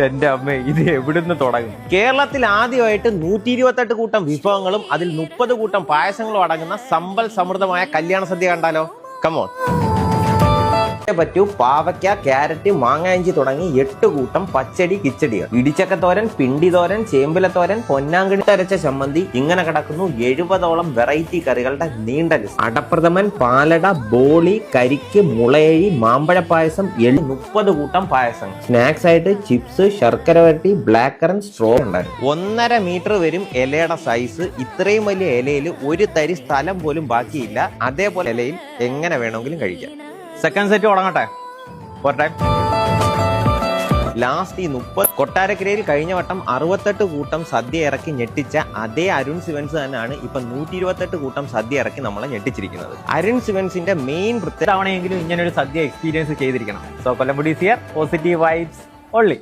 എന്റെ അമ്മ, ഇത് എവിടുന്ന് തുടങ്ങും? കേരളത്തിൽ ആദ്യമായിട്ട് 128 കൂട്ടം വിഭവങ്ങളും അതിൽ 30 കൂട്ടം പായസങ്ങളും അടങ്ങുന്ന സമ്പൽ സമൃദ്ധമായ കല്യാണ സദ്യ കണ്ടാലോ? കമോൺ. പറ്റൂ പാവയ്ക്ക, ക്യാരറ്റ്, മാങ്ങാഞ്ചി തുടങ്ങി 8 കൂട്ടം പച്ചടി കിച്ചടികൾ, ഇടിച്ചക്കത്തോരൻ, പിണ്ടിത്തോരൻ, ചേമ്പിലത്തോരൻ, പൊന്നാങ്കണി അരച്ച ചമ്മന്തി, ഇങ്ങനെ കിടക്കുന്നു 70ഓളം വെറൈറ്റി കറികളുടെ നീണ്ട ലിസ്റ്റ്. അടപ്രഥമൻ, പാലട, ബോളി, കരിക്ക്, മുളയഴി, മാമ്പഴ പായസം, 30 കൂട്ടം പായസം. സ്നാക്സ് ആയിട്ട് ചിപ്സ്, ശർക്കര വരട്ടി, ബ്ലാക്ക് കറന്റ്, സ്ട്രോ ഉണ്ടായിരുന്നു. 1.5 മീറ്റർ വരും ഇലയുടെ സൈസ്. ഇത്രയും വലിയ ഇലയിൽ ഒരു തരി സ്ഥലം പോലും ബാക്കിയില്ല. അതേപോലെ ഇലയിൽ എങ്ങനെ വേണമെങ്കിലും കഴിക്കാം. സെക്കൻഡ് സെറ്റ് തുടങ്ങട്ടെ. പോരട്ടെ. ലാസ്റ്റ് ഈ 30. കൊട്ടാരക്കരയിൽ കഴിഞ്ഞ വട്ടം 68 കൂട്ടം സദ്യ ഇറക്കി ഞെട്ടിച്ച അതേ അരുൺ സിവൻസ് തന്നെയാണ് ഇപ്പൊ 128 കൂട്ടം സദ്യ ഇറക്കി നമ്മളെ ഞെട്ടിച്ചിരിക്കുന്നത്. അരുൺ സിവൻസിന്റെ മെയിൻ പ്രത്യേകത, തവണയെങ്കിലും ഇങ്ങനെ ഒരു സദ്യ എക്സ്പീരിയൻസ് ചെയ്തിരിക്കണം. So Kollampudi is here. Positive vibes only.